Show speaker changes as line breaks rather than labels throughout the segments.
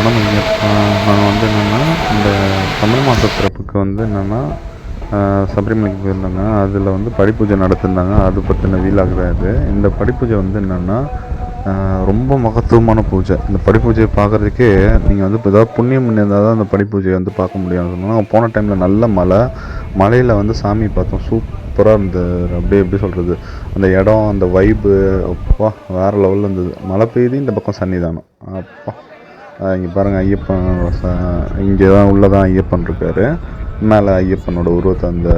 Madam. இங்கே நான் வந்து என்னென்னா, இந்த தமிழ் மாத பிறப்புக்கு வந்து என்னென்னா சபரிமலைக்கு போயிருந்தாங்க. அதில் வந்து படிப்பூஜை நடத்திருந்தாங்க. அது பற்றின வீலாக் தான் இது. இந்த படிப்பூஜை வந்து என்னென்னா ரொம்ப மகத்துவமான பூஜை. இந்த படிப்பூஜையை பார்க்குறதுக்கே நீங்கள் வந்து இப்போ ஏதாவது புண்ணியம் இருந்தால் தான் அந்த படிப்பூஜையை வந்து பார்க்க முடியும்னு சொன்னாங்க. நாங்கள் போன டைமில் நல்ல மழையில் வந்து சாமி பார்த்தோம். சூப்பராக இருந்தது. அப்படியே எப்படி சொல்கிறது, அந்த இடம், அந்த வைப்பு அப்பா வேறு லெவலில் இருந்தது. மழை பெய்யுது, இந்த பக்கம் சன்னிதானம். அப்பா இங்கே பாருங்கள், ஐயப்பன் இங்கே தான் உள்ளதான் ஐயப்பன் இருக்கார். மேலே ஐயப்பனோட உருவத்தை அந்த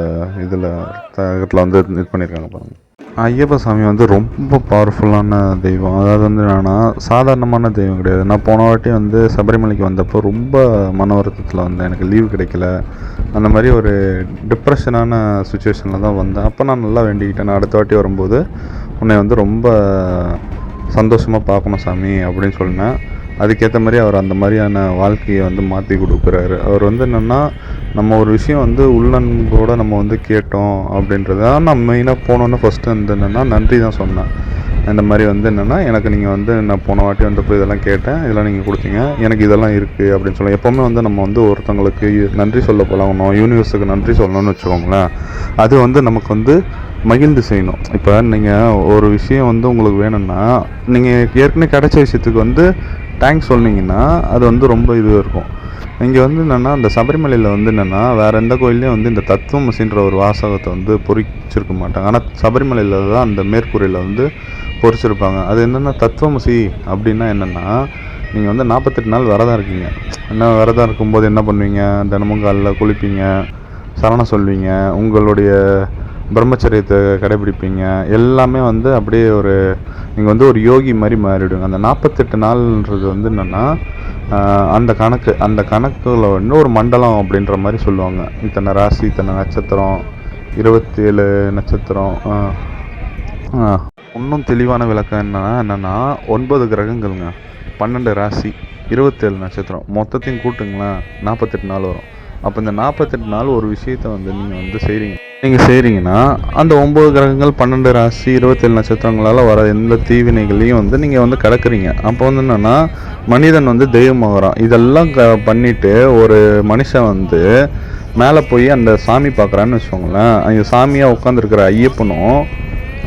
இதில் தகட்டில் வந்து இது பண்ணியிருக்காங்க பாருங்கள். ஐயப்ப சாமி வந்து ரொம்ப பவர்ஃபுல்லான தெய்வம். அதாவது வந்து என்னென்னா சாதாரணமான தெய்வம் கிடையாது. நான் போன வாட்டி வந்து சபரிமலைக்கு வந்தப்போ ரொம்ப மன வருத்தத்தில் வந்தேன். எனக்கு லீவு கிடைக்கல. அந்த மாதிரி ஒரு டிப்ரெஷனான சுச்சுவேஷனில் தான் வந்தேன். அப்போ நான் நல்லா வேண்டிக்கிட்டேன், நான் அடுத்த வாட்டி வரும்போது உன்னை வந்து ரொம்ப சந்தோஷமாக பார்க்கணும் சாமி அப்படின்னு சொன்னேன். அதுக்கேற்ற மாதிரி அவர் அந்த மாதிரியான வாழ்க்கையை வந்து மாற்றி கொடுக்குறாரு. அவர் வந்து என்னென்னா, நம்ம ஒரு விஷயம் வந்து உள்ளன்போடு நம்ம வந்து கேட்டோம் அப்படின்றத நான் மெயினாக போனோன்னே ஃபஸ்ட்டு வந்து என்னென்னா நன்றி தான் சொன்னேன். இந்த மாதிரி வந்து என்னென்னா, எனக்கு நீங்கள் வந்து நான் போன வாட்டி வந்தப்போ இதெல்லாம் கேட்டேன், இதெல்லாம் நீங்கள் கொடுத்தீங்க, எனக்கு இதெல்லாம் இருக்குது அப்படின்னு சொல்லுவோம். எப்போவுமே வந்து நம்ம வந்து ஒருத்தவங்களுக்கு நன்றி சொல்ல பழகணும், யூனிவர்ஸுக்கு நன்றி சொல்லணும்னு வச்சுக்கோங்களேன். அது வந்து நமக்கு வந்து மகிழ்ந்து செய்யணும். இப்போ நீங்கள் ஒரு விஷயம் வந்து உங்களுக்கு வேணும்னா, நீங்கள் ஏற்கனவே கிடைச்ச விஷயத்துக்கு வந்து தேங்க்ஸ் சொன்னீங்கன்னா அது வந்து ரொம்ப இதுவாக இருக்கும். இங்கே வந்து என்னென்னா, இந்த சபரிமலையில் வந்து என்னென்னா, வேறு எந்த கோயிலையும் வந்து இந்த தத்துவமசின்ற ஒரு வாசகத்தை வந்து பொறிச்சிருக்க மாட்டாங்க. ஆனால் சபரிமலையில் தான் அந்த மேற்கூரையில் வந்து பொறிச்சிருப்பாங்க. அது என்னென்னா, தத்துவமசி அப்படின்னா என்னென்னா, நீங்கள் வந்து 48 நாள் விரதம் இருக்கீங்க. விரதம் இருக்கும்போது என்ன பண்ணுவீங்க, தினமும் காலையில் குளிப்பீங்க, சரணம் சொல்வீங்க, உங்களுடைய பிரம்மச்சரியத்தை கடைபிடிப்பீங்க. எல்லாமே வந்து அப்படியே நீங்கள் வந்து ஒரு யோகி மாதிரி மாறிவிடுங்க. அந்த 48 நாள்ன்றது வந்து என்னென்னா, அந்த கணக்கில் வந்து ஒரு மண்டலம் அப்படின்ற மாதிரி சொல்லுவாங்க. இத்தனை ராசி, இத்தனை நட்சத்திரம், 27 நட்சத்திரம். இன்னும் தெளிவான விளக்கம் என்னென்னா 9 கிரகங்கள்ங்க, 12 ராசி, 27 நட்சத்திரம், மொத்தத்தையும் கூட்டுங்களேன் 48 நாள் வரும். அப்போ இந்த 48 நாள் ஒரு விஷயத்தை வந்து நீங்கள் செய்கிறீங்கன்னா அந்த 9 கிரகங்கள், 12 ராசி, 27 நட்சத்திரங்களால் வர எந்த தீவினைகளையும் வந்து நீங்கள் வந்து கடக்குறீங்க. அப்போ வந்து என்னென்னா, மனிதன் வந்து தெய்வமாகறான். இதெல்லாம் பண்ணிவிட்டு ஒரு மனுஷன் வந்து மேலே போய் அந்த சாமி பார்க்குறான்னு வச்சுக்கோங்களேன். அந்த சாமியாக உட்காந்துருக்கிற ஐயப்பனும்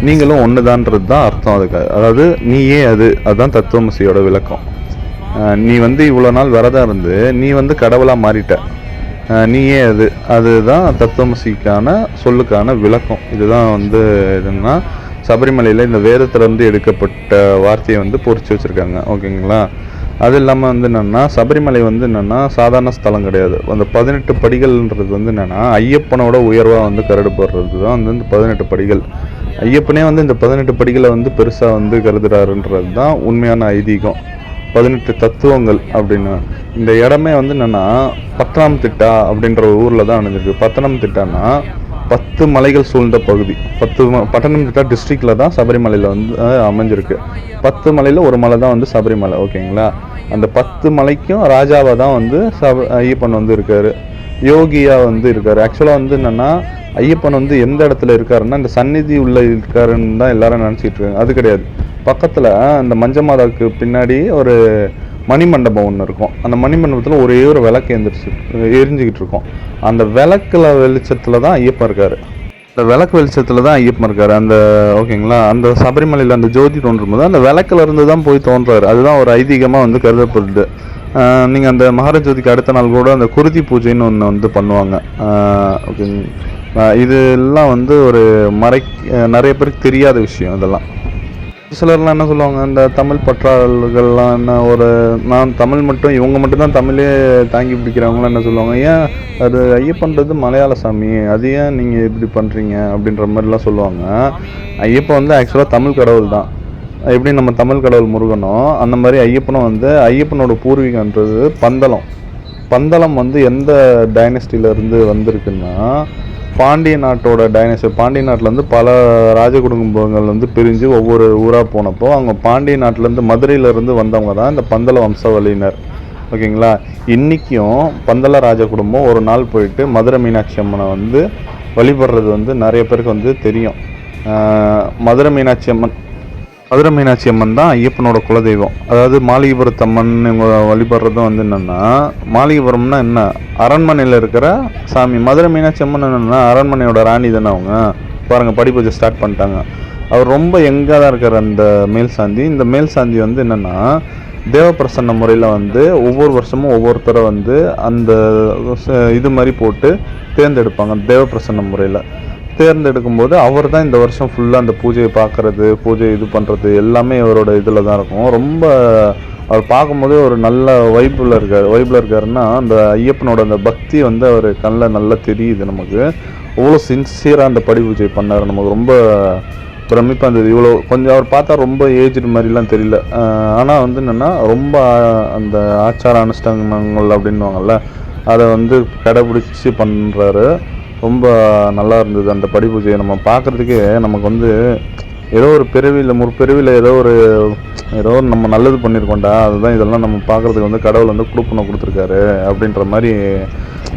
நீங்களும் ஒன்று தான்றது தான் அர்த்தம் அதுக்கு. அதாவது நீயே அதுதான் தத்துவமசியோட விளக்கம். நீ வந்து இவ்வளோ நாள் விரதம் இருந்து நீ வந்து கடவுளாக மாறிட்ட. நீயே அதுதான் தத்துவமசிக்கான சொல்லுக்கான விளக்கம். இதுதான் வந்து என்னன்னா, சபரிமலையில் இந்த வேதத்திலேருந்து எடுக்கப்பட்ட வார்த்தையை வந்து பொறிச்சு வச்சுருக்காங்க. ஓகேங்களா? அது இல்லாமல் வந்து என்னென்னா, சபரிமலை வந்து என்னென்னா சாதாரண ஸ்தலம் கிடையாது. அந்த 18 படிகள்ன்றது வந்து என்னென்னா, ஐயப்பனோட உயர்வாக வந்து கருதப்படுறது தான் வந்து இந்த 18 படிகள். ஐயப்பனே வந்து இந்த 18 படிகளை வந்து பெருசாக வந்து கருதுறாருன்றது தான் உண்மையான ஐதீகம். 18 தத்துவங்கள் அப்படின்னு. இந்த இடமே வந்து என்னென்னா, பத்தனம்திட்டா அப்படின்ற ஒரு ஊரில் தான் அமைஞ்சிருக்கு. பத்தனம்திட்டானா 10 மலைகள் சூழ்ந்த பகுதி. பத்தனம்திட்டா டிஸ்ட்ரிக்டில் தான் சபரிமலையில் வந்து அமைஞ்சிருக்கு. 10 மலையில் ஒரு மலை தான் வந்து சபரிமலை. ஓகேங்களா? அந்த 10 மலைக்கும் ராஜாவாக தான் வந்து ஐயப்பன் வந்து இருக்கார், யோகியாக வந்து இருக்கார். ஆக்சுவலாக வந்து என்னென்னா, ஐயப்பன் வந்து எந்த இடத்துல இருக்காருன்னா, இந்த சந்நிதி உள்ளே இருக்காருன்னு தான் எல்லாரும் நினச்சிட்டு இருக்காங்க. அது கிடையாது. பக்கத்தில் அந்த மஞ்ச மாதாவுக்கு பின்னாடி ஒரு மணிமண்டபம் ஒன்று இருக்கும். அந்த மணிமண்டபத்தில் ஒரே ஒரு விளக்கு எரிஞ்சிக்கிட்டு இருக்கும். அந்த விளக்குல வெளிச்சத்தில் தான் ஐயப்பன் இருக்கார். அந்த விளக்கு வெளிச்சத்தில் தான் ஐயப்பன் இருக்கார். அந்த ஓகேங்களா, அந்த சபரிமலையில் அந்த ஜோதி தோன்றும் போது அந்த விளக்குல இருந்து தான் போய் தோன்றாரு. அதுதான் ஒரு ஐதீகமாக வந்து கருதப்படுது. நீங்கள் அந்த மகரஜோதிக்கு அடுத்த நாள் கூட அந்த குருதி பூஜைன்னு ஒன்று வந்து பண்ணுவாங்க. ஓகே, இதெல்லாம் வந்து ஒரு நிறைய பேருக்கு தெரியாத விஷயம். இதெல்லாம் சிலர்லாம் என்ன சொல்லுவாங்க, இந்த தமிழ் பற்றாளர்கள்லாம் என்ன நான் தமிழ் மட்டும், இவங்க மட்டும்தான் தமிழே தாங்கி பிடிக்கிறவங்களாம் என்ன சொல்லுவாங்க, ஏன் அது ஐயப்பன்றது மலையாள சாமி, அது ஏன் நீங்கள் இப்படி பண்ணுறீங்க அப்படின்ற மாதிரிலாம் சொல்லுவாங்க. ஐயப்பன் வந்து ஆக்சுவலாக தமிழ் கடவுள் தான். எப்படி நம்ம தமிழ் கடவுள் முருகனோ அந்த மாதிரி ஐயப்பனும் வந்து ஐயப்பனோட பூர்வீகன்றது பந்தளம் வந்து எந்த டைனஸ்டியிலேருந்து வந்திருக்குன்னா, பாண்டிய நாட்டோட டைனஸ்டி. பாண்டிய நாட்டிலேருந்து பல ராஜ குடும்பங்கள் வந்து பிரிஞ்சு ஒவ்வொரு ஊராக போனப்போ அவங்க பாண்டிய நாட்டிலேருந்து மதுரையிலேருந்து வந்தவங்க தான் இந்த பந்தள வம்சாவளியினர். ஓகேங்களா? இன்றைக்கும் பந்தள ராஜ குடும்பம் ஒரு நாள் போயிட்டு மதுரை மீனாட்சி அம்மனை வந்து வழிபடுறது வந்து நிறைய பேருக்கு வந்து தெரியும். மதுரை மீனாட்சி அம்மன் மதுரை மீனாட்சி அம்மன் தான் ஐயப்பனோட குலதெய்வம். அதாவது மாளிகைபுரத்து அம்மன் இவங்க வழிபடுறதும் வந்து என்னென்னா, மாளிகைபுரம்னா என்ன, அரண்மனையில் இருக்கிற சாமி. மதுரை மீனாட்சி அம்மன் என்னென்னா அரண்மனையோட ராணி தானே அவங்க. பாருங்கள், படி பூஜை ஸ்டார்ட் பண்ணிட்டாங்க. அவர் ரொம்ப எங்காக தான் இருக்கார் அந்த மேல் சாந்தி. இந்த மேல் சாந்தி வந்து என்னென்னா தேவப்பிரசன்ன முறையில் வந்து ஒவ்வொரு வருஷமும் ஒவ்வொருத்தரை வந்து அந்த இது மாதிரி போட்டு தேர்ந்தெடுப்பாங்க. தேவப்பிரசன்ன முறையில் தேர்ந்தெடுக்கும்போது அவர் தான் இந்த வருஷம் ஃபுல்லாக அந்த பூஜையை பார்க்குறது, பூஜை இது பண்ணுறது எல்லாமே இவரோட இதில் தான் இருக்கும். ரொம்ப அவர் பார்க்கும்போதே ஒரு நல்ல வைப்பில் இருக்காருன்னா அந்த ஐயப்பனோட அந்த பக்தி வந்து அவர் கண்ணில் நல்லா தெரியுது நமக்கு. அவ்வளோ சின்சியராக அந்த படி பூஜை பண்ணார். நமக்கு ரொம்ப பிரமிப்பாக இருந்தது. இவ்வளோ கொஞ்சம் அவர் பார்த்தா ரொம்ப ஏஜ்டு மாதிரிலாம் தெரியல. ஆனால் வந்து என்னென்னா ரொம்ப அந்த ஆச்சார அனுஷ்டானங்கள் அப்படின்வாங்கள்ல, அதை வந்து கடைபிடிச்சி பண்ணுறாரு. ரொம்ப நல்லா இருந்தது அந்த படி பூஜையை நம்ம பார்க்குறதுக்கே. நமக்கு வந்து ஏதோ ஒரு பிறவியில் முற்பிறவியில் ஏதோ நம்ம நல்லது பண்ணியிருக்கோண்டா, அதுதான் இதெல்லாம் நம்ம பார்க்குறதுக்கு வந்து கடவுள் வந்து கொடுத்துருக்காரு அப்படின்ற மாதிரி.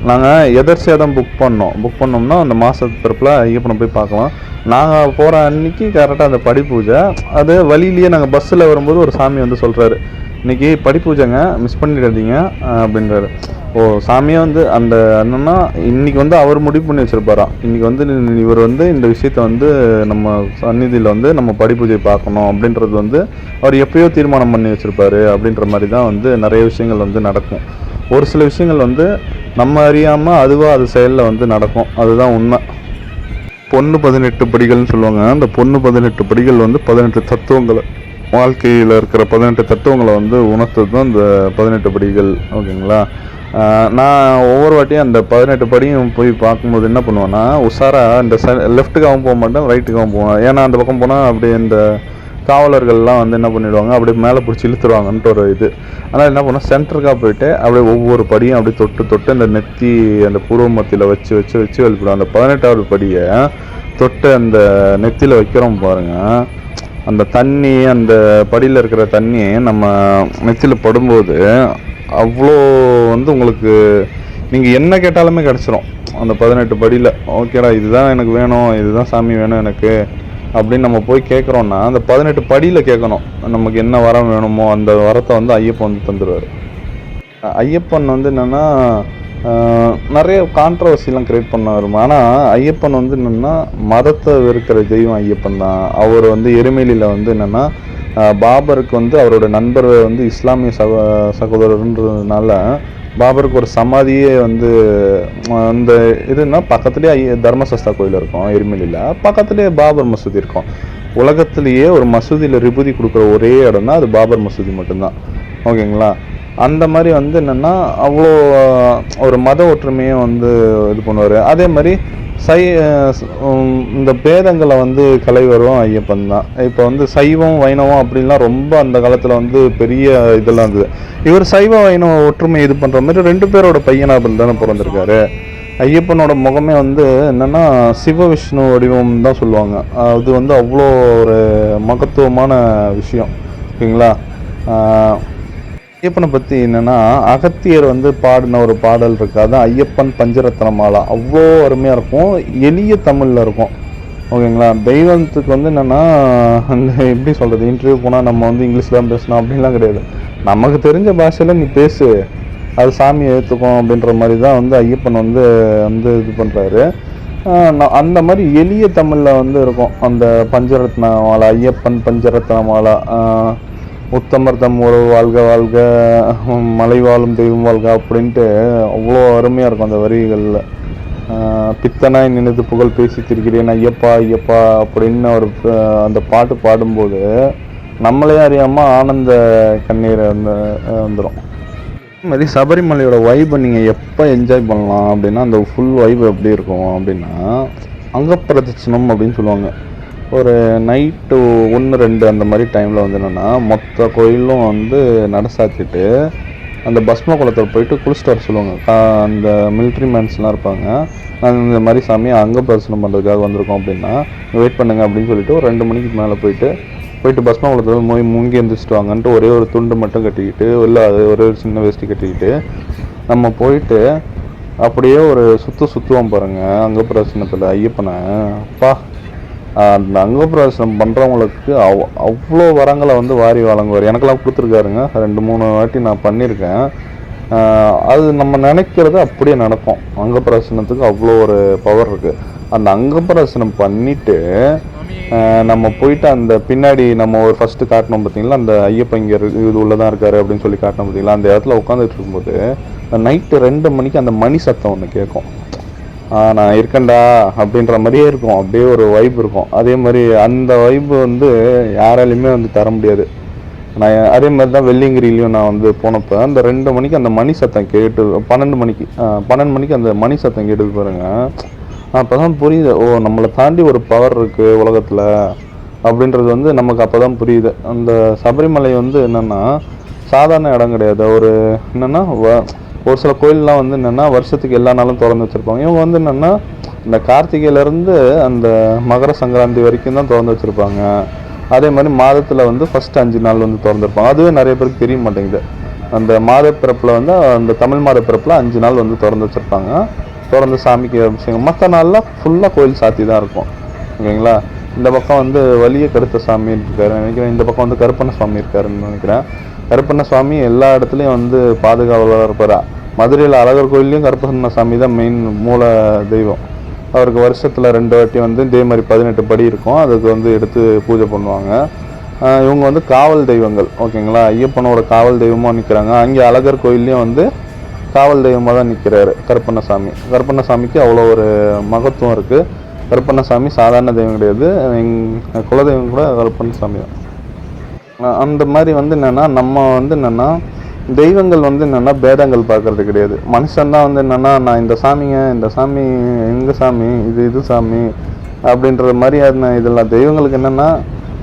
நாங்கள் எதர்ச்சியாக தான் புக் பண்ணோம்னா அந்த மாதத்து பிறப்பில் ஐயப்பனை போய் பார்க்கலாம். நாங்கள் போகிற அன்றைக்கி கரெக்டாக அந்த படி பூஜை. அது வழியிலேயே நாங்கள் பஸ்ஸில் வரும்போது ஒரு சாமி வந்து சொல்கிறாரு, இன்றைக்கி படி பூஜைங்க, மிஸ் பண்ணிடாதீங்க அப்படின்றாரு. ஓ, சாமியே வந்து அந்த என்னன்னா இன்றைக்கி வந்து அவர் முடிவு பண்ணி வச்சுருப்பாராம். இன்றைக்கி வந்து இவர் வந்து இந்த விஷயத்தை வந்து நம்ம சந்நிதியில் வந்து நம்ம படி பூஜை பார்க்கணும் அப்படின்றது வந்து அவர் எப்பயோ தீர்மானம் பண்ணி வச்சுருப்பாரு. அப்படின்ற மாதிரி தான் வந்து நிறைய விஷயங்கள் வந்து நடக்கும். ஒரு சில விஷயங்கள் வந்து நம்ம அறியாமல் அதுவாக அது செயலில் வந்து நடக்கும். அதுதான் உண்மை. பொண்ணு 18 படிகள்னு சொல்லுவாங்க. அந்த பொண்ணு 18 படிகள் வந்து 18 தத்துவங்களை, வாழ்க்கையில் இருக்கிற 18 தத்துவங்களை வந்து உணர்த்தது தான் இந்த 18 படிகள். ஓகேங்களா? நான் ஒவ்வொரு வாட்டியும் அந்த 18 படியும் போய் பார்க்கும்போது என்ன பண்ணுவேன்னா, உஷாராக இந்த லெஃப்ட்டுக்காகவும் போக மாட்டேன், ரைட்டுக்காகவும் போவேன். ஏன்னா அந்த பக்கம் போனால் அப்படியே இந்த காவலர்கள்லாம் வந்து என்ன பண்ணிவிடுவாங்க, அப்படியே மேலே பிடிச்சி இழுத்துருவாங்கன்ட்டு ஒரு இது. ஆனால் என்ன பண்ணுவோம், சென்டருக்காக போயிட்டு அப்படியே ஒவ்வொரு படியும் அப்படியே தொட்டு அந்த நெத்தி அந்த பூர்வ மத்தியில் வச்சு வெளிப்படுவோம். அந்த 18வது படியை தொட்டு அந்த நெத்தியில் வைக்கிறோம் பாருங்கள். அந்த தண்ணி, அந்த படியில் இருக்கிற தண்ணி நம்ம நெத்தியில் படும்போது அவ்வளோ வந்து உங்களுக்கு நீங்கள் என்ன கேட்டாலுமே கிடச்சிரும் அந்த 18 படியில். ஓகேடா, இதுதான் எனக்கு வேணும், இதுதான் சாமி வேணும் எனக்கு அப்படின்னு நம்ம போய் கேட்குறோன்னா அந்த 18 படியில் கேட்கணும். நமக்கு என்ன வரம் வேணுமோ அந்த வரத்தை வந்து ஐயப்பன் வந்து தந்துடுவார். ஐயப்பன் வந்து என்னென்னா நிறைய கான்ட்ரவர்சிலாம் க்ரியேட் பண்ண வரும். ஆனால் ஐயப்பன் வந்து என்னென்னா மதத்தை வெறுக்கிற தெய்வம் ஐயப்பன் தான். அவர் வந்து எருமேலியில் வந்து என்னென்னா பாபருக்கு வந்து அவரோட நண்பர் வந்து இஸ்லாமிய சகோதரர்ன்றதுனால பாபருக்கு ஒரு சமாதியே வந்து அந்த இதுன்னா பக்கத்துலேயே தர்மசஸ்தா கோயில் இருக்கும் எருமேலியில். பக்கத்துலேயே பாபர் மசூதி இருக்கும். உலகத்திலேயே ஒரு மசூதியில் ரிபூதி கொடுக்குற ஒரே இடம்னா அது பாபர் மசூதி மட்டும்தான். ஓகேங்களா? அந்த மாதிரி வந்து என்னென்னா அவ்வளோ ஒரு மத ஒற்றுமையை வந்து இது பண்ணுவார். அதே மாதிரி இந்த பேதங்களை வந்து கலைவரும் ஐயப்பன் தான். இப்போ வந்து சைவம் வைணவம் அப்படின்லாம் ரொம்ப அந்த காலத்தில் வந்து பெரிய இதெல்லாம் இருந்தது. இவர் சைவ வைணவ ஒற்றுமை இது பண்ணுற மாதிரி 2 பேரோட பையனாபில் தானே பிறந்திருக்காரு. ஐயப்பனோட முகமே வந்து என்னென்னா சிவ விஷ்ணு வடிவம் தான் சொல்லுவாங்க. அது வந்து அவ்வளோ ஒரு மகத்துவமான விஷயம். ஓகேங்களா? ஐயப்பனை பற்றி என்னென்னா அகத்தியர் வந்து பாடின ஒரு பாடல் இருக்குது. அதுதான் ஐயப்பன் பஞ்சரத்ன மாலா. அவ்வளோ அருமையாக இருக்கும், எளிய தமிழில் இருக்கும். ஓகேங்களா? தெய்வத்துக்கு வந்து என்னென்னா அந்த எப்படி சொல்கிறது, இன்டர்வியூ போனால் நம்ம வந்து இங்கிலீஷில் தான் பேசணும் அப்படின்லாம் கிடையாது. நமக்கு தெரிஞ்ச பாஷையில் நீ பேசு, அது சாமியை ஏற்றுக்கும் அப்படின்ற மாதிரி தான் வந்து ஐயப்பன் வந்து இது பண்ணுறாரு. அந்த மாதிரி எளிய தமிழில் வந்து இருக்கும் அந்த பஞ்சரத்ன மாலா. ஐயப்பன் பஞ்சரத்ன மாலா. உத்தமர் தம் உறவு வாழ்க வாழ்க, மலை வாழும் தெய்வம் வாழ்க அப்படின்ட்டு அவ்வளோ அருமையாக இருக்கும் அந்த வரிகளில். பித்தனாய் நினைத்து புகழ் பேசி திரிக்கிறேன் ஐயப்பா ஐயப்பா அப்படின்னு ஒரு அந்த பாட்டு பாடும்போது நம்மளே அறியாமல் ஆனந்த கண்ணீர் வந்துடும். அது மாதிரி சபரிமலையோட வைப்பை நீங்கள் எப்போ என்ஜாய் பண்ணலாம் அப்படின்னா, அந்த ஃபுல் வைப் எப்படி இருக்கும் அப்படின்னா, அங்கப்பிரதட்சணம் அப்படின்னு சொல்லுவாங்க. ஒரு நைட்டு 1-2 அந்த மாதிரி டைமில் வந்து என்னென்னா மொத்த கோயிலும் வந்து நட சாத்திட்டு அந்த பஸ்ம குளத்தில் போயிட்டு குளிச்சுட்டு வர சொல்லுவாங்க. அந்த மிலிட்ரி மேன்ஸ்லாம் இருப்பாங்க. நாங்கள் இந்த மாதிரி சாமியை அங்கே பிரசனம் பண்ணுறதுக்காக வந்திருக்கோம் அப்படின்னா வெயிட் பண்ணுங்கள் அப்படின்னு சொல்லிட்டு ஒரு 2 மணிக்கு மேலே போயிட்டு பஸ்ம குளத்தில் முங்கி எந்திரிச்சிட்டு வாங்கன்ட்டு ஒரே ஒரு துண்டு மட்டும் கட்டிக்கிட்டு, இல்லை அது ஒரு சின்ன வேஷ்டி கட்டிக்கிட்டு நம்ம போயிட்டு அப்படியே ஒரு சுற்றுவோம் பாருங்கள் அங்கே பிரசனத்தில் ஐயப்பனை. அப்பா, அந்த அங்கப்பிரவேசனம் பண்ணுறவங்களுக்கு அவ்வளோ வரங்களை வந்து வாரி வழங்குவார். எனக்கெல்லாம் கொடுத்துருக்காருங்க. 2-3 வாட்டி நான் பண்ணியிருக்கேன். அது நம்ம நினைக்கிறது அப்படியே நடக்கும். அங்கப்பிரவேசனத்துக்கு அவ்வளோ ஒரு பவர் இருக்குது. அந்த அங்கப்பிரவேசனம் பண்ணிவிட்டு நம்ம போயிட்டு அந்த பின்னாடி நம்ம ஒரு ஃபஸ்ட்டு காட்டினோம் பார்த்தீங்களா, அந்த ஐயப்பன் இங்கே இது உள்ளதான் இருக்காரு அப்படின்னு சொல்லி காட்டினோம் பார்த்தீங்களா, அந்த இடத்துல உட்காந்துட்டு இருக்கும்போது நைட்டு 2 மணிக்கு அந்த மணி சத்தம் ஒன்று கேட்கும். நான் இருக்கேன்டா அப்படின்ற மாதிரியே இருக்கும். அப்படியே ஒரு வைப் இருக்கும். அதே மாதிரி அந்த வைப்பு வந்து யாராலையுமே வந்து தர முடியாது. நான் அதே மாதிரி தான் வெள்ளியங்கிரிலையும் நான் வந்து போனப்போ அந்த 2 மணிக்கு அந்த மணி சத்தம் கேட்டு 12 மணிக்கு அந்த மணி சத்தம் கேட்டு பாருங்க. அப்போ தான் புரியுது, ஓ நம்மளை தாண்டி ஒரு பவர் இருக்குது உலகத்தில் அப்படின்றது வந்து நமக்கு அப்போ தான் புரியுது. அந்த சபரிமலை வந்து என்னென்னா சாதாரண இடம் கிடையாது. ஒரு என்னென்னா ஒரு சில கோயிலெலாம் வந்து என்னென்னா வருஷத்துக்கு எல்லா நாளும் திறந்து வச்சுருப்பாங்க. இவங்க வந்து என்னென்னா இந்த கார்த்திகையிலேருந்து அந்த மகர சங்கராந்தி வரைக்கும் தான் திறந்து வச்சுருப்பாங்க. அதே மாதிரி மாதத்தில் வந்து ஃபஸ்ட்டு 5 நாள் வந்து திறந்துருப்பாங்க. அதுவே நிறைய பேருக்கு தெரிய மாட்டேங்குது. அந்த மாத பிறப்பில் வந்து அந்த தமிழ் மாத பிறப்பில் 5 நாள் வந்து திறந்து வச்சுருப்பாங்க. திறந்து சாமிக்கு அபிஷேகம். மற்ற நாளில் ஃபுல்லாக கோயில் சாத்தி தான் இருக்கும். ஓகேங்களா. இந்த பக்கம் வந்து வலிய கருத்த சாமி இருக்காரு நினைக்கிறேன். இந்த பக்கம் வந்து கருப்பண்ண சுவாமி இருக்காருன்னு நினைக்கிறேன். கருப்பண்ண சுவாமி எல்லா இடத்துலையும் வந்து பாதுகாவலராக இருப்பார். மதுரையில் அழகர் கோயில்லையும் கருப்பண்ண சாமி தான் மெயின் மூல தெய்வம். அவருக்கு வருஷத்தில் 2 வாட்டி வந்து இதே மாதிரி 18 படி இருக்கும். அதுக்கு வந்து எடுத்து பூஜை பண்ணுவாங்க. இவங்க வந்து காவல் தெய்வங்கள். ஓகேங்களா. ஐயப்பனோட காவல் தெய்வமாக நிற்கிறாங்க. அங்கே அழகர் கோயில்லையும் வந்து காவல் தெய்வமாக தான் நிற்கிறாரு கருப்பண்ணசாமி. கருப்பண்ணசாமிக்கு அவ்வளோ ஒரு மகத்துவம் இருக்குது. கருப்பண்ணசாமி சாதாரண தெய்வம் கிடையாது. எங்கள் குலதெய்வம் கூட கருப்பண்ணசாமி தான். அந்த மாதிரி வந்து என்னென்னா நம்ம வந்து என்னென்னா தெய்வங்கள் வந்து என்னென்னா பேதங்கள் பார்க்குறது கிடையாது. மனுஷன்தான் வந்து என்னென்னா நான் இந்த சாமிங்க, இந்த சாமி எங்கள் சாமி, இது சாமி அப்படின்ற மாதிரியான இதெல்லாம். தெய்வங்களுக்கு என்னென்னா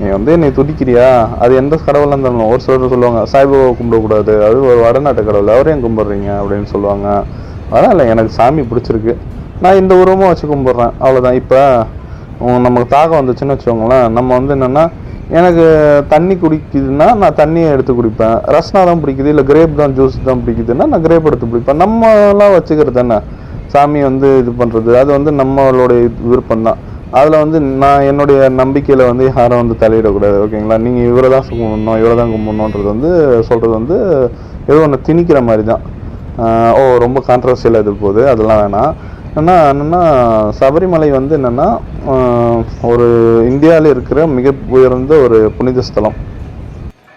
நீ வந்து என்னை துடிக்கிறியா, அது எந்த கடவுளாக இருந்தாலும். ஒரு சிலர் சொல்லுவாங்க சாய்பாபாவை கும்பிடக்கூடாது, அது ஒரு வடநாட்டு கடவுள், அவரையும் கும்பிட்றீங்க அப்படின்னு சொல்லுவாங்க. அதான் இல்லை, எனக்கு சாமி பிடிச்சிருக்கு, நான் இந்த உருவமாக வச்சு கும்பிட்றேன், அவ்வளோதான். இப்போ நமக்கு தாகம் வந்துச்சுன்னு வச்சுக்கோங்களேன். நம்ம வந்து என்னென்னா எனக்கு தண்ணி குடிக்குதுன்னா நான் தண்ணியை எடுத்து குடிப்பேன். ரஸ்னா தான் பிடிக்குது, இல்லை கிரேப் தான் ஜூஸ் தான் பிடிக்குதுன்னா நான் கிரேப் எடுத்து பிடிப்பேன். நம்மளாம் வச்சுக்கிறது தானே சாமி வந்து இது பண்ணுறது. அது வந்து நம்மளுடைய விருப்பம் தான். அதில் வந்து நான் என்னுடைய நம்பிக்கையில் வந்து யாரும் வந்து தலையிடக்கூடாது. ஓகேங்களா. நீங்கள் இவரை தான் கும்பிடணும், இவரை தான் கும்பிடணுன்றது வந்து சொல்கிறது வந்து ஏதோ ஒன்று திணிக்கிற மாதிரி தான். ரொம்ப கான்ட்ரவர்சியலாக இது போகுது, அதெல்லாம் வேணாம். என்னென்னா சபரிமலை வந்து என்னென்னா ஒரு இந்தியாவில் இருக்கிற மிக உயர்ந்த ஒரு புனித ஸ்தலம்.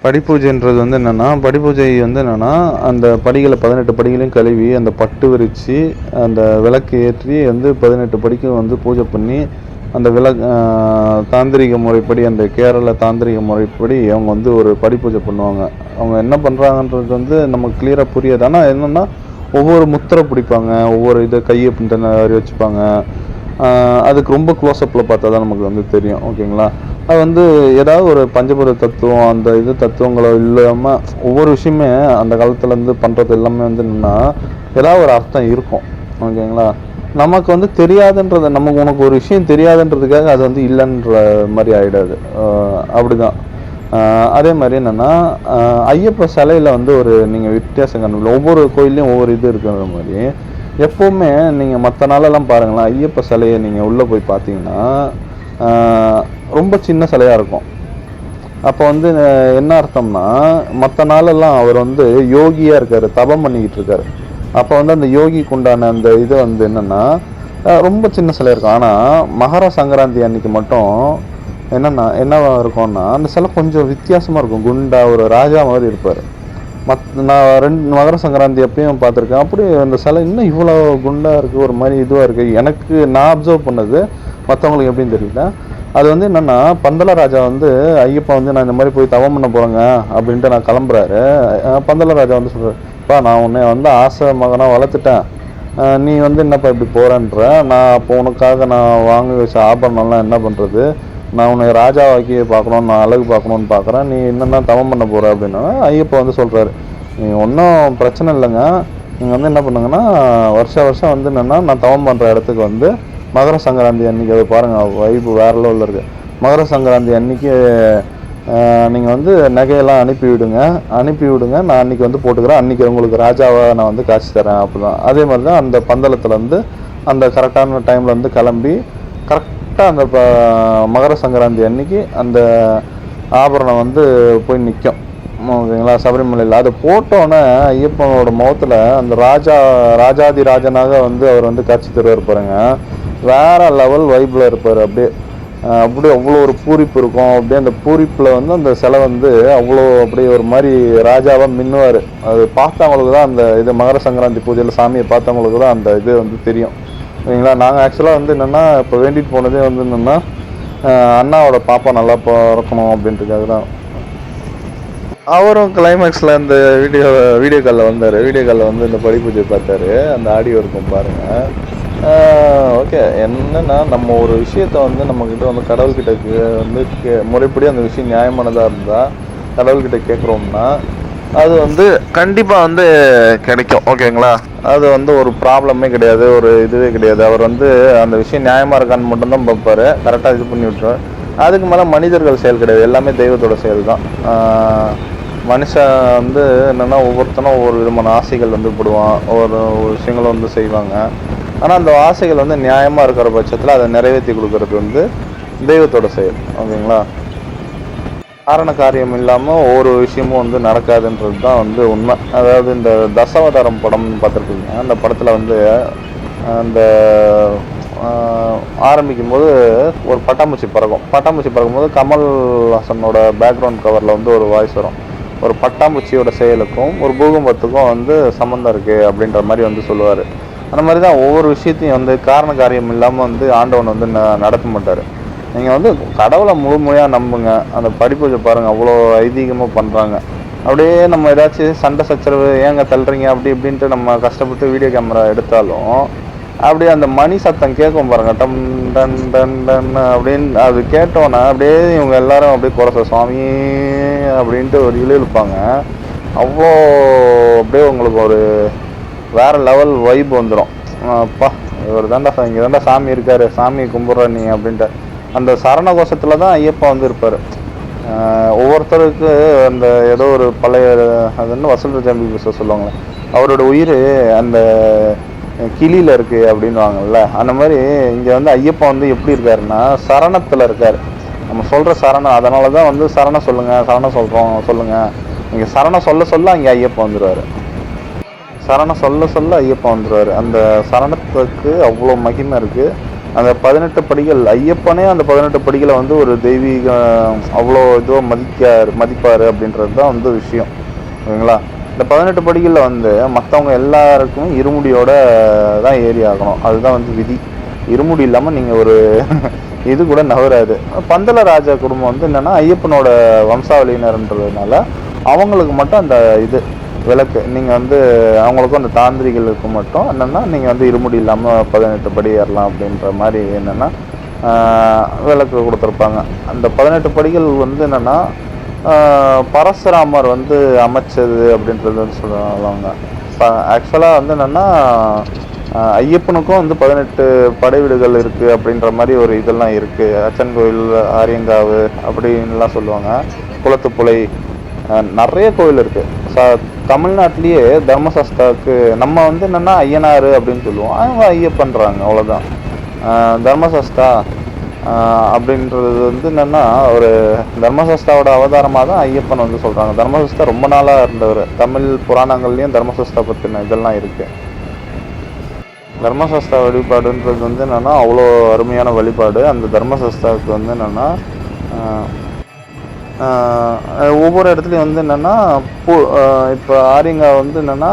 படிப்பூஜைன்றது வந்து என்னென்னா படிப்பூஜை வந்து என்னென்னா அந்த படிகளை 18 படிகளையும் கழுவி அந்த பட்டு விரித்து அந்த விளக்கு ஏற்றி வந்து 18 படிக்கும் வந்து பூஜை பண்ணி அந்த தாந்திரிக முறைப்படி, அந்த கேரள தாந்திரிக முறைப்படி அவங்க வந்து ஒரு படிப்பூஜை பண்ணுவாங்க. அவங்க என்ன பண்ணுறாங்கன்றது வந்து நமக்கு கிளியராக புரியாது. ஆனால் என்னென்னா ஒவ்வொரு முத்திரை பிடிப்பாங்க, ஒவ்வொரு இதை கையை பின்னாடி வச்சுப்பாங்க. அதுக்கு ரொம்ப க்ளோஸ்அப்பில் பார்த்தா தான் நமக்கு வந்து தெரியும். ஓகேங்களா. அது வந்து ஏதாவது ஒரு பஞ்சபூத தத்துவம், அந்த இது தத்துவங்களோ இல்லாமல் ஒவ்வொரு விஷயமே அந்த காலத்துலேருந்து பண்ணுறது எல்லாமே வந்து என்னென்னா ஏதாவது ஒரு அர்த்தம் இருக்கும். ஓகேங்களா. நமக்கு வந்து தெரியாதுன்றது, நமக்கு உனக்கு ஒரு விஷயம் தெரியாதுன்றதுக்காக அது வந்து இல்லைன்ற மாதிரி ஆகிடாது. அப்படிதான். அதே மாதிரி என்னென்னா ஐயப்ப சிலையில் வந்து ஒரு நீங்கள் வித்தியாசம் கண்டுபிடிக்கல. ஒவ்வொரு கோயிலையும் ஒவ்வொரு இது இருக்கிற மாதிரி எப்போவுமே நீங்கள் மற்ற நாளெல்லாம் பாருங்களேன், ஐயப்ப சிலையை நீங்கள் உள்ளே போய் பார்த்தீங்கன்னா ரொம்ப சின்ன சிலையாக இருக்கும். அப்போ வந்து என்ன அர்த்தம்னா மற்ற நாளெல்லாம் அவர் வந்து யோகியாக இருக்கார், தபம் பண்ணிக்கிட்டு இருக்காரு. அப்போ வந்து அந்த யோகிக்கு உண்டான அந்த இது வந்து என்னென்னா ரொம்ப சின்ன சிலை இருக்கும். ஆனால் மகர சங்கராந்தி அன்னைக்கு மட்டும் என்னவா இருக்கும்னா அந்த சிலை கொஞ்சம் வித்தியாசமாக இருக்கும். குண்டா ஒரு ராஜா மாதிரி இருப்பார். நான் 2 மகர சங்கராந்தி அப்பயும் பார்த்துருக்கேன். அப்படி அந்த சிலை இன்னும் இவ்வளோ குண்டாக இருக்குது, ஒரு மாதிரி இதுவாக இருக்குது. எனக்கு நான் அப்சர்வ் பண்ணது, மற்றவங்களுக்கு எப்படின்னு தெரியல. அது வந்து என்னென்னா பந்தல ராஜா வந்து ஐயப்பா வந்து நான் இந்த மாதிரி போய் தவம் பண்ண போகிறேங்க அப்படின்ட்டு நான் கிளம்புறாரு. பந்தல ராஜா வந்து சொல்கிறேன்ப்பா, நான் உன்னை வந்து ஆசை மகனாக வளர்த்துட்டேன், நீ வந்து என்னப்பா இப்படி போகிறேன்ற, நான் அப்போ உனக்காக நான் வாங்கி வச்ச ஆபரணம்லாம் என்ன பண்ணுறது, நான் உன்னை ராஜாவாக்கி பார்க்கணும், நான் அழகு பார்க்கணுன்னு பார்க்குறேன், நீ என்னென்னா தவம் பண்ண போகிற அப்படின்னா ஐயப்பா வந்து சொல்கிறாரு, நீ ஒன்றும் பிரச்சனை இல்லைங்க, நீங்கள் வந்து என்ன பண்ணுங்கன்னா வருஷம் வந்து என்னென்னா நான் தவம் பண்ணுற இடத்துக்கு வந்து மகர சங்கராந்தி அன்றைக்கி அதை பாருங்கள், வைப்பு வேறு லெவலில் இருக்குது. மகர சங்கராந்தி அன்றைக்கி நீங்கள் வந்து நகையெல்லாம் அனுப்பி விடுங்க, நான் அன்றைக்கி வந்து போட்டுக்கிறேன், அன்றைக்கி உங்களுக்கு ராஜாவாக நான் வந்து காட்சி தரேன். அப்படி தான். அதே மாதிரி தான் அந்த பந்தளத்தில் வந்து அந்த கரெக்டான டைமில் வந்து கிளம்பி கரெக்டாக கரெக்டாக அந்த மகர சங்கராந்தி அன்னைக்கு அந்த ஆபரணம் வந்து போய் நிற்கும். ஓகேங்களா, சபரிமலையில் அதை போட்டோன்னே ஐயப்பனோட முகத்தில் அந்த ராஜாதி ராஜனாக வந்து அவர் வந்து காட்சி தருவார் பாருங்க. வேற லெவல் வைப்பில் இருப்பார். அப்படியே அவ்வளோ ஒரு பூரிப்பு இருக்கும். அப்படியே அந்த பூரிப்பில் வந்து அந்த சிலை வந்து அவ்வளோ அப்படியே ஒரு மாதிரி ராஜாவாக மின்னுவார். அது பார்த்தவங்களுக்கு தான் அந்த இது மகர சங்கராந்தி பூஜையில் சாமியை பார்த்தவங்களுக்கு தான் அந்த இது வந்து தெரியும். சரிங்களா, நாங்கள் ஆக்சுவலாக வந்து என்னென்னா இப்போ வேண்டிட்டு போனதே வந்து என்னென்னா அண்ணாவோட பாப்பா நல்லா பிறக்கணும் அப்படின்றதுக்காக தான். அவரும் கிளைமேக்ஸில் இந்த வீடியோ காலில் வந்தார். வீடியோ காலில் வந்து இந்த படி பூஜை பார்த்தாரு. அந்த ஆடியோ இருக்கும் பாருங்கள். ஓகே, என்னென்னா நம்ம ஒரு விஷயத்த வந்து நம்மக்கிட்ட வந்து கடவுள்கிட்ட வந்து முறைப்படி அந்த விஷயம் நியாயமானதாக இருந்தால் கடவுள்கிட்ட கேட்குறோம்னா அது வந்து கண்டிப்பாக வந்து கிடைக்கும். ஓகேங்களா, அது வந்து ஒரு ப்ராப்ளமே கிடையாது, ஒரு இதுவே கிடையாது. அவர் வந்து அந்த விஷயம் நியாயமாக இருக்கான்னு மட்டும்தான் பார்ப்பார், கரெக்டாக இது பண்ணி விட்டுருவார். அதுக்கு மேலே மனிதர்கள் செயல் கிடையாது, எல்லாமே தெய்வத்தோட செயல் தான். மனுஷன் வந்து என்னென்னா ஒவ்வொருத்தனும் ஒவ்வொரு விதமான ஆசைகள் வந்து போடுவான், ஒவ்வொரு விஷயங்களும் வந்து செய்வாங்க. ஆனால் அந்த ஆசைகள் வந்து நியாயமாக இருக்கிற பட்சத்தில் அதை நிறைவேற்றி கொடுக்கறது வந்து தெய்வத்தோட செயல். ஓகேங்களா, காரண காரியம் இல்லாமல் ஒவ்வொரு விஷயமும் வந்து நடக்காதுன்றது தான் வந்து உண்மை. அதாவது இந்த தசாவதாரம் படம்னு பார்த்துருக்கீங்க. அந்த படத்தில் வந்து அந்த ஆரம்பிக்கும் போது ஒரு பட்டாம்பூச்சி பறக்கும்போது கமல்ஹாசனோட பேக்ரவுண்ட் கவரில் வந்து ஒரு வாய்ஸ் வரும். ஒரு பட்டாம்பூச்சியோட செயலுக்கும் ஒரு பூகம்பத்துக்கும் வந்து சம்மந்தம் இருக்குது அப்படின்ற மாதிரி வந்து சொல்லுவார். அந்த மாதிரி தான் ஒவ்வொரு விஷயத்தையும் வந்து காரண காரியம் இல்லாமல் வந்து ஆண்டவன் வந்து நடத்த மாட்டார். நீங்கள் வந்து கடவுளை முழுமையாக நம்புங்க. அந்த படிப்பூஜை பாருங்கள், அவ்வளோ ஐதீகமாக பண்ணுறாங்க. அப்படியே நம்ம ஏதாச்சும் சண்டை சச்சரவு ஏங்க தள்ளுறீங்க அப்படி இப்படின்ட்டு நம்ம கஷ்டப்பட்டு வீடியோ கேமரா எடுத்தாலும் அப்படியே அந்த மணி சத்தம் கேட்கும் பாருங்க, டன் டன் டன் டன் அப்படின்னு. அது கேட்டோன்னே அப்படியே இவங்க எல்லாரும் அப்படியே குறைச்ச சுவாமி அப்படின்ட்டு ஒரு இழுப்பாங்க. அவ்வளோ அப்படியே உங்களுக்கு ஒரு வேறு லெவல் வைப் வந்துடும். அப்பா இவர் தாண்டா இங்கே தாண்டா சாமி இருக்கார், சாமி கும்பிட்ற நீ அப்படின்ட்டு அந்த சரண கோஷத்தில் தான் ஐயப்பா வந்து இருப்பார். ஒவ்வொருத்தருக்கு அந்த ஏதோ ஒரு பழைய அது வந்து வசூல் ஜம்பி பேச சொல்லுவாங்களே, அவரோட உயிர் அந்த கிளியில் இருக்குது அப்படின்வாங்கல்ல, அந்த மாதிரி இங்கே வந்து ஐயப்பா வந்து எப்படி இருக்காருன்னா சரணத்தில் இருக்கார். நம்ம சொல்கிற சரணம், அதனால தான் வந்து சரணம் சொல்லுங்கள், சரணம் சொல்லுங்கள். நீங்கள் சரணம் சொல்ல அங்கே ஐயப்பா வந்துடுவார். சரணம் சொல்ல ஐயப்பா வந்துடுவார். அந்த சரணத்துக்கு அவ்வளோ மகிமை இருக்குது. அந்த 18 படிகள், ஐயப்பனே அந்த 18 படிகளை வந்து ஒரு தெய்வீக அவ்வளோ இதுவாக மதிப்பார் அப்படின்றது தான் வந்து விஷயம். ஓகேங்களா, இந்த 18 படிகளில் வந்து மற்றவங்க எல்லாருக்குமே இருமுடியோட தான் ஏறி ஆகணும். அதுதான் வந்து விதி. இருமுடி இல்லாமல் நீங்கள் ஒரு இது கூட நகராது. பந்தல ராஜா குடும்பம் வந்து என்னென்னா ஐயப்பனோட வம்சாவளியினர்ன்றதுனால அவங்களுக்கு மட்டும் அந்த இது விளக்கு, நீங்கள் வந்து அவங்களுக்கும் அந்த தாந்திரிகளுக்கு மட்டும் என்னென்னா நீங்கள் வந்து இருமுடி இல்லாமல் 18 படி ஏறலாம் அப்படின்ற மாதிரி என்னென்னா விளக்கு கொடுத்துருப்பாங்க. அந்த 18 படிகள் வந்து என்னென்னா பரசுராமர் வந்து அமைச்சது அப்படின்றது வந்து சொல்லுவாங்க. இப்போ ஆக்சுவலாக வந்து என்னென்னா ஐயப்பனுக்கும் வந்து 18 படை வீடுகள் இருக்குது அப்படின்ற மாதிரி ஒரு இதெல்லாம் இருக்குது. அச்சன் கோயில், ஆரியங்காவு அப்படின்லாம் சொல்லுவாங்க. குளத்துப்புழை நிறைய கோவில் இருக்குது. தமிழ்நாட்டிலேயே தர்மசாஸ்தாவுக்கு நம்ம வந்து என்னென்னா ஐயனார் அப்படின்னு சொல்லுவோம், அவங்க ஐயப்பன்றாங்க, அவ்வளோதான். தர்மசாஸ்தா அப்படின்றது வந்து என்னென்னா ஒரு தர்மசாஸ்தாவோட அவதாரமாக தான் ஐயப்பன் வந்து சொல்கிறாங்க. தர்மசாஸ்தா ரொம்ப நாளாக இருந்தவர். தமிழ் புராணங்கள்லேயும் தர்மசாஸ்தா பற்றின இதெல்லாம் இருக்குது. தர்மசாஸ்தா வழிபாடுன்றது வந்து என்னென்னா அவ்வளோ அருமையான வழிபாடு. அந்த தர்மசாஸ்தாவுக்கு வந்து என்னென்னா ஒவ்வொரு இடத்துலையும் வந்து என்னென்னா இப்போ ஆரியங்கா வந்து என்னென்னா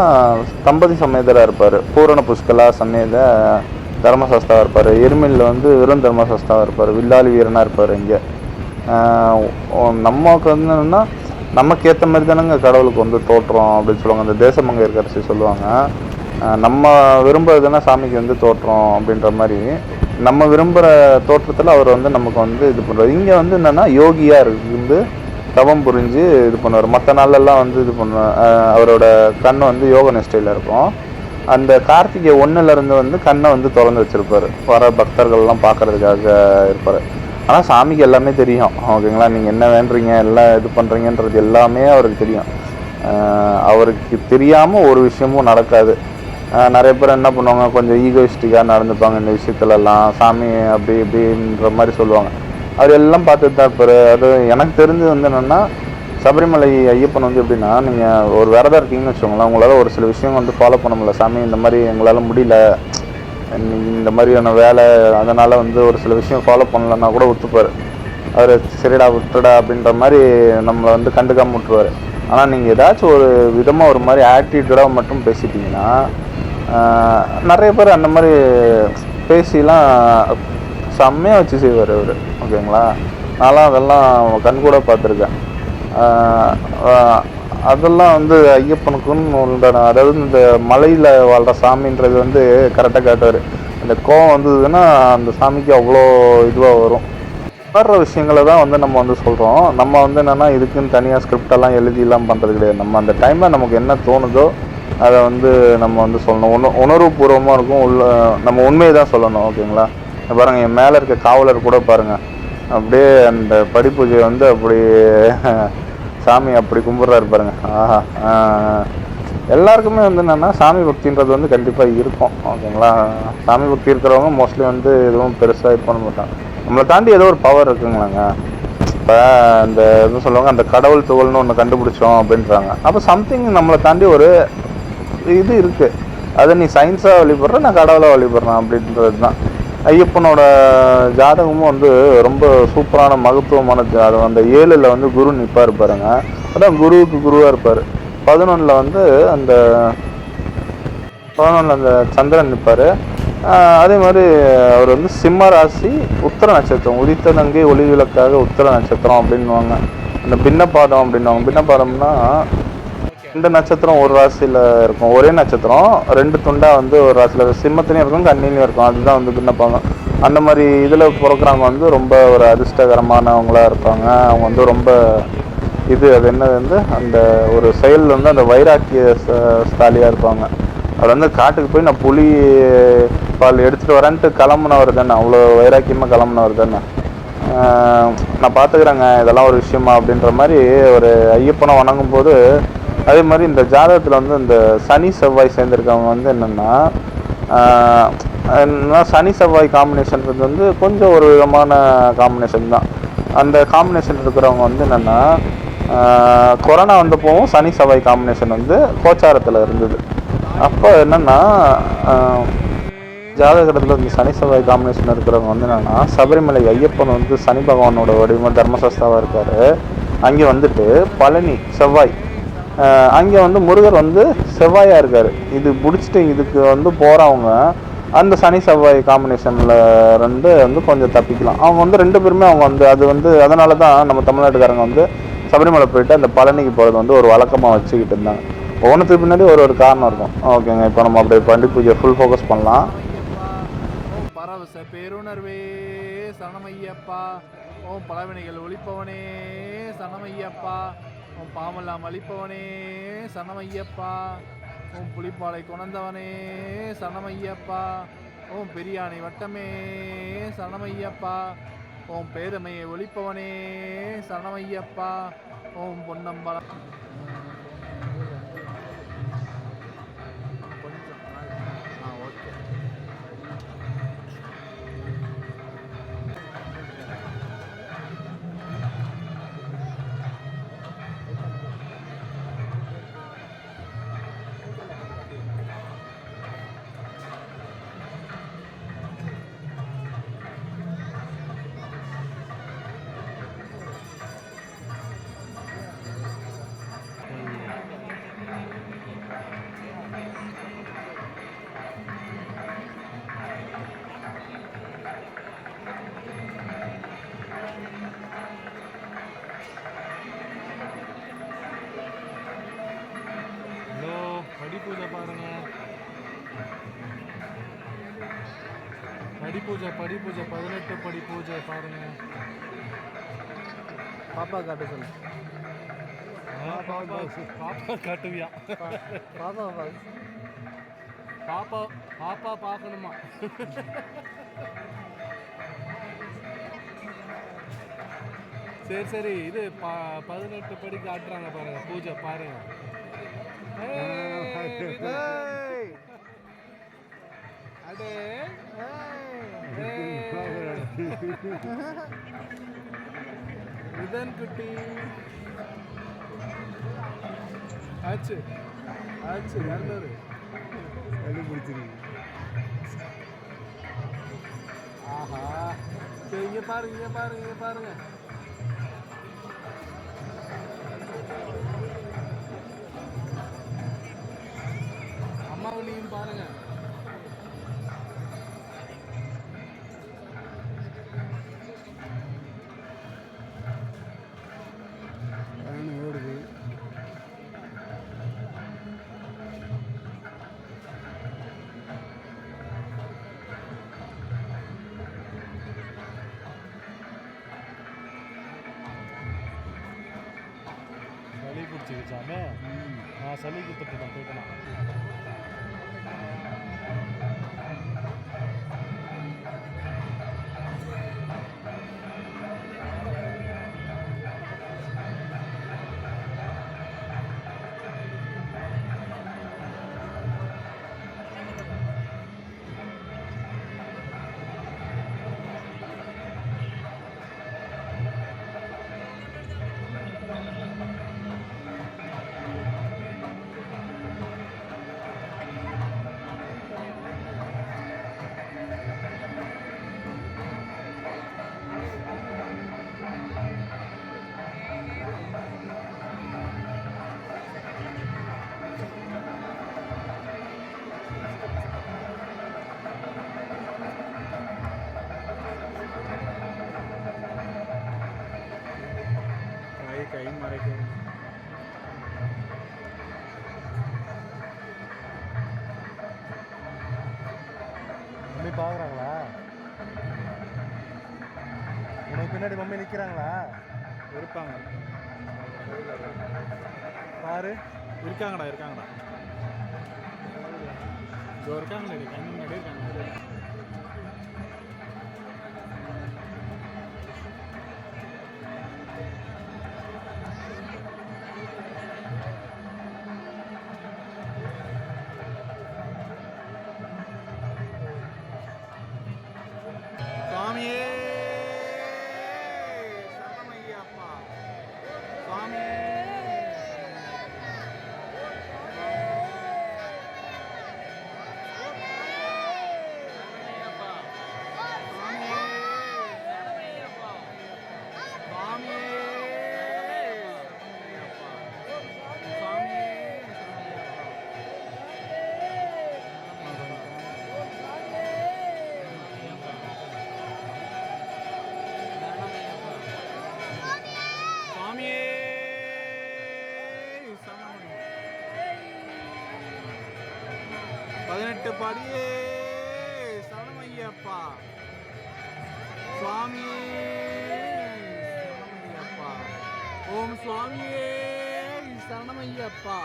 தம்பதி சமேதராக இருப்பார். பூரண புஷ்கலா சமேத தர்மசாஸ்தாவாக இருப்பார். எருமில்ல வந்து வெறும் தர்மசாஸ்தாவாக இருப்பார். வில்லாளி வீரனாக இருப்பார். இங்கே நமக்கு வந்து என்னென்னா நமக்கு ஏற்ற மாதிரி தானேங்க கடவுளுக்கு வந்து தோற்றம் அப்படின்னு சொல்லுவாங்க. அந்த தேசமங்க இருக்கரசி சொல்லுவாங்க, நம்ம விரும்புறதுன்னா சாமிக்கு வந்து தோற்றம் அப்படின்ற மாதிரி நம்ம விரும்புகிற தோற்றத்தில் அவர் வந்து நமக்கு வந்து இது பண்ணுறாரு. இங்கே வந்து என்னென்னா யோகியாக இருந்து தவம் புரிஞ்சு இது பண்ணுவார். மற்ற நாளெல்லாம் வந்து இது பண்ணுவார். அவரோட கண் வந்து யோக நிஷ்டையில் இருக்கும். அந்த கார்த்திகை 1லேருந்து வந்து கண்ணை வந்து திறந்து வச்சுருப்பார். வர பக்தர்கள்லாம் பார்க்குறதுக்காக இருப்பார். ஆனால் சாமிக்கு எல்லாமே தெரியும். ஓகேங்களா, நீங்கள் என்ன வேண்டுறீங்க, எல்லாம் இது பண்ணுறீங்கன்றது எல்லாமே அவருக்கு தெரியும். அவருக்கு தெரியாமல் ஒரு விஷயமும் நடக்காது. நிறைய பேர் என்ன பண்ணுவாங்க, கொஞ்சம் ஈகோயிஸ்டிக்காக நடந்துப்பாங்க இந்த விஷயத்துலலாம். சாமி அப்படி இப்படின்ற மாதிரி சொல்லுவாங்க. அது எல்லாம் பார்த்துட்டு தான் இருப்பார். அது எனக்கு தெரிஞ்சு வந்து என்னென்னா, சபரிமலை ஐயப்பன் வந்து எப்படின்னா, நீங்கள் ஒரு விரதம் இருக்கீங்கன்னு வச்சுக்கோங்களேன், உங்களால் ஒரு சில விஷயம் வந்து ஃபாலோ பண்ண முடியல. சாமி இந்த மாதிரி எங்களால் முடியல, இந்த மாதிரியான வேலை, அதனால் வந்து ஒரு சில விஷயம் ஃபாலோ பண்ணலன்னா கூட ஒத்துப்பார். அவர் சரிடா விட்டுடா அப்படின்ற மாதிரி நம்மளை வந்து கண்டுக்காம விட்டுருவார். ஆனால் நீங்கள் ஏதாச்சும் ஒரு விதமாக ஒரு மாதிரி ஆட்டிடியூடாக மட்டும் பேசிட்டிங்கன்னா, நிறைய பேர் அந்த மாதிரி பேசிலாம் செம்மையாக வச்சு செய்வார் அவர். ஓகேங்களா? நான்லாம் அதெல்லாம் கண்கூட பார்த்துருக்கேன். அதெல்லாம் வந்து ஐயப்பனுக்குன்னு உண்டான, அதாவது இந்த மலையில் வாழ்கிற சாமின்றது வந்து கரெக்டாக காட்டுவார். அந்த கோவம் வந்ததுன்னா அந்த சாமிக்கு அவ்வளோ இதுவாக வரும். வர்ற விஷயங்களை தான் வந்து நம்ம வந்து சொல்கிறோம். நம்ம வந்து என்னென்னா இதுக்குன்னு தனியாக ஸ்கிரிப்டெல்லாம் எழுதிலாம் பண்ணுறது கிடையாது. நம்ம அந்த டைமில் நமக்கு என்ன தோணுதோ அதை வந்து நம்ம வந்து சொல்லணும். உணர்வுபூர்வமாக இருக்கும். நம்ம உண்மையை தான் சொல்லணும். ஓகேங்களா? பாருங்கள், என் மேலே இருக்க காவலர் கூட பாருங்கள், அப்படியே அந்த படிப்பூஜை வந்து அப்படி சாமி அப்படி கும்பிட்றாரு பாருங்க. ஆஹா. எல்லாருக்குமே வந்து என்னென்னா சாமி பக்தின்றது வந்து கண்டிப்பாக இருக்கும். ஓகேங்களா? சாமி பக்தி இருக்கிறவங்க மோஸ்ட்லி வந்து எதுவும் பெருசாக இது பண்ண மாட்டாங்க. நம்மளை தாண்டி ஏதோ ஒரு பவர் இருக்குங்களாங்க. இப்போ இந்த எதுவும் சொல்லுவாங்க, அந்த கடவுள் துகள்னு ஒன்று கண்டுபிடிச்சோம் அப்படின்றாங்க. அப்போ சம்திங் நம்மளை தாண்டி ஒரு இது இருக்குது. அதை நீ சயின்ஸாக வழிபடுற, நான் கடவுளாக வழிபடுறேன் அப்படின்றது தான். ஐயப்பனோட ஜாதகமும் வந்து ரொம்ப சூப்பரான மகத்துவமான ஜாதகம். அந்த 7ல் வந்து குரு நிற்பார் பாருங்க. அதான் குருவுக்கு குருவாக இருப்பார். 11ல் வந்து அந்த 11ல் அந்த சந்திரன் நிற்பார். அதே மாதிரி அவர் வந்து சிம்ம ராசி, உத்தர நட்சத்திரம், உதித்ததங்கை ஒளி விளக்காக உத்தர நட்சத்திரம் அப்படின்வாங்க. அந்த பின்னபாதம் அப்படின்வாங்க. பின்னபாதம்னா 2 நட்சத்திரம் ஒரு ராசியில் இருக்கும். ஒரே நட்சத்திரம் 2 துண்டாக வந்து ஒரு ராசியில் சிம்மத்துலேயும் இருக்கும், கன்னிலையும் இருக்கும். அதுதான் வந்து பின்னப்பாங்க. அந்த மாதிரி இதில் பிறக்கிறவங்க வந்து ரொம்ப ஒரு அதிர்ஷ்டகரமானவங்களாக இருப்பாங்க. அவங்க வந்து ரொம்ப அது என்னது வந்து அந்த ஒரு செயல் வந்து அந்த வைராக்கிய ஸ்தாலியாக இருப்பாங்க. அவர் வந்து காட்டுக்கு போய் நான் புலி பால் எடுத்துகிட்டு வரேன்ட்டு கிளம்புனவர் தானே, அவ்வளோ வைராக்கியமாக கிளம்புனவர் தானே. நான் பார்த்துக்கிறேங்க இதெல்லாம் ஒரு விஷயமா அப்படின்ற மாதிரி ஒரு ஐயப்பனை வணங்கும் போது, அதே மாதிரி இந்த ஜாதகத்தில் வந்து இந்த சனி செவ்வாய் சேர்ந்துருக்கவங்க வந்து என்னென்னா, சனி செவ்வாய் காம்பினேஷன்றது வந்து கொஞ்சம் ஒரு விதமான காம்பினேஷன் தான். அந்த காம்பினேஷன் இருக்கிறவங்க வந்து என்னென்னா, கொரோனா வந்தப்போவும் சனி செவ்வாய் காம்பினேஷன் வந்து கோச்சாரத்தில் இருந்தது. அப்போ என்னென்னா, ஜாதகத்தில் இந்த சனி செவ்வாய் காம்பினேஷன் இருக்கிறவங்க வந்து என்னென்னா, சபரிமலை ஐயப்பன் வந்து சனி பகவானோட வடிவமாக தர்மசாஸ்தாவாக இருக்கார். அங்கே வந்துட்டு பழனி செவ்வாய், அங்கே வந்து முருகர் வந்து செவ்வாயாக இருக்கார். இது பிடிச்சிட்டு இதுக்கு வந்து போகிறவங்க அந்த சனி செவ்வாய் காம்பினேஷனில் வந்து கொஞ்சம் தப்பிக்கலாம். அவங்க வந்து 2 பேருமே அவங்க வந்து அது வந்து அதனால தான் நம்ம தமிழ்நாட்டுக்காரங்க வந்து சபரிமலை போயிட்டு அந்த பழனிக்கு போகிறது வந்து ஒரு வழக்கமாக வச்சுக்கிட்டு இருந்தாங்க. ஒவ்வொன்றுத்துக்கு பின்னாடி ஒரு காரணம் இருக்கும். ஓகேங்க, இப்போ நம்ம அப்படியே பண்டி பூஜை ஃபுல் ஃபோக்கஸ் பண்ணலாம்.
ஓம் பரவச பேருணர்வே சரணமையப்பா. ஓம் பலவினைகள் ஒழிப்பவனே சரணமையப்பா. ஓம் பாமெல்லாம் அழிப்பவனே சரணமையப்பா. ஓம் புலிப்பாலை கொணர்ந்தவனே சரணமையப்பா. ஓம் பெரியானை வட்டமே சரணமையப்பா. ஓம் பேதமையை ஒழிப்பவனே சரணமையப்பா. ஓம் பொன்னம்பலம். ஓகே. படி பூஜை பாருங்க. படி பூஜை 18 படி பூஜை பாருங்க. பாப்பா காட்ட சொல்லு. பாப்பா காட்டுவியா? பாப்பா பார்க்கணுமா? சரி இது 18 படி காட்டுறாங்க பாருங்க பூஜை பாருங்க. அடே இதன் குட்டி ஆச்சு ஆச்சு 200
பிடிச்சிருக்கு.
ஆஹா சரி இங்க பாருங்க இங்க பாருங்க இங்க பாருங்க அம்மாவிலையும் பாருங்க
வேன் ஓடுது.
சளி பிடிச்சிருச்சாமே நான் சளி குத்துட்டு தான் போய்க்கலாம்
கை மறைக்கும்.
மம்மி பார்க்குறாங்களா உனக்கு பின்னாடி மம்மி நிற்கிறாங்களா
இருப்பாங்க.
பாரு
இருக்காங்கடா இருக்காங்கடா. இதோ இருக்காங்களே கண்ணு முன்னாடி இருக்காங்க. சுவாமியே சரணமையப்பா. சுவாமியே பதினெட்டு படியே சரணமையப்பா. சுவாமியே சரணமையப்பா. ஓம் சுவாமியே சரணமையப்பா.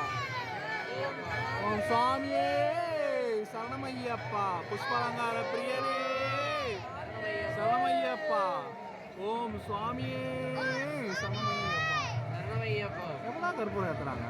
ஓம் சுவாமியே சரணமையப்பா. புஷ்பாலங்கார பிரியனே சரணமையப்பா. ஓம் சுவாமியே சரணமையப்பா. எவ்வளோ கற்பூரம் ஏற்றுறாங்க.